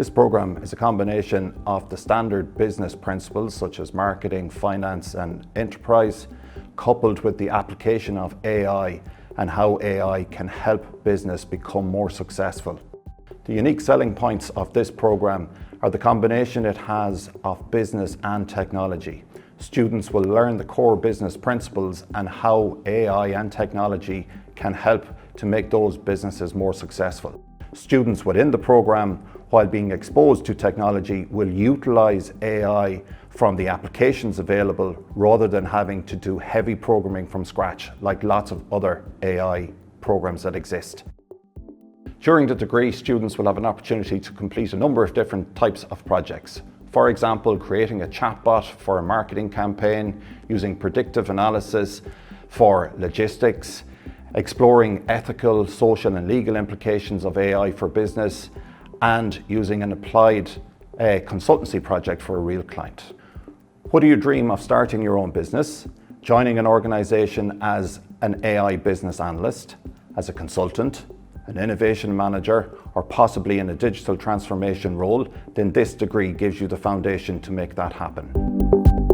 This program is a combination of the standard business principles such as marketing, finance and enterprise, coupled with the application of AI and how AI can help business become more successful. The unique selling points of this program are the combination it has of business and technology. Students will learn the core business principles and how AI and technology can help to make those businesses more successful. Students within the program, while being exposed to technology, will utilize AI from the applications available rather than having to do heavy programming from scratch like lots of other AI programs that exist. During the degree, students will have an opportunity to complete a number of different types of projects. For example, creating a chatbot for a marketing campaign, using predictive analysis for logistics, exploring ethical, social and legal implications of AI for business, and using an applied consultancy project for a real client. Whether you dream of starting your own business, joining an organization as an AI business analyst, as a consultant, an innovation manager, or possibly in a digital transformation role, then this degree gives you the foundation to make that happen.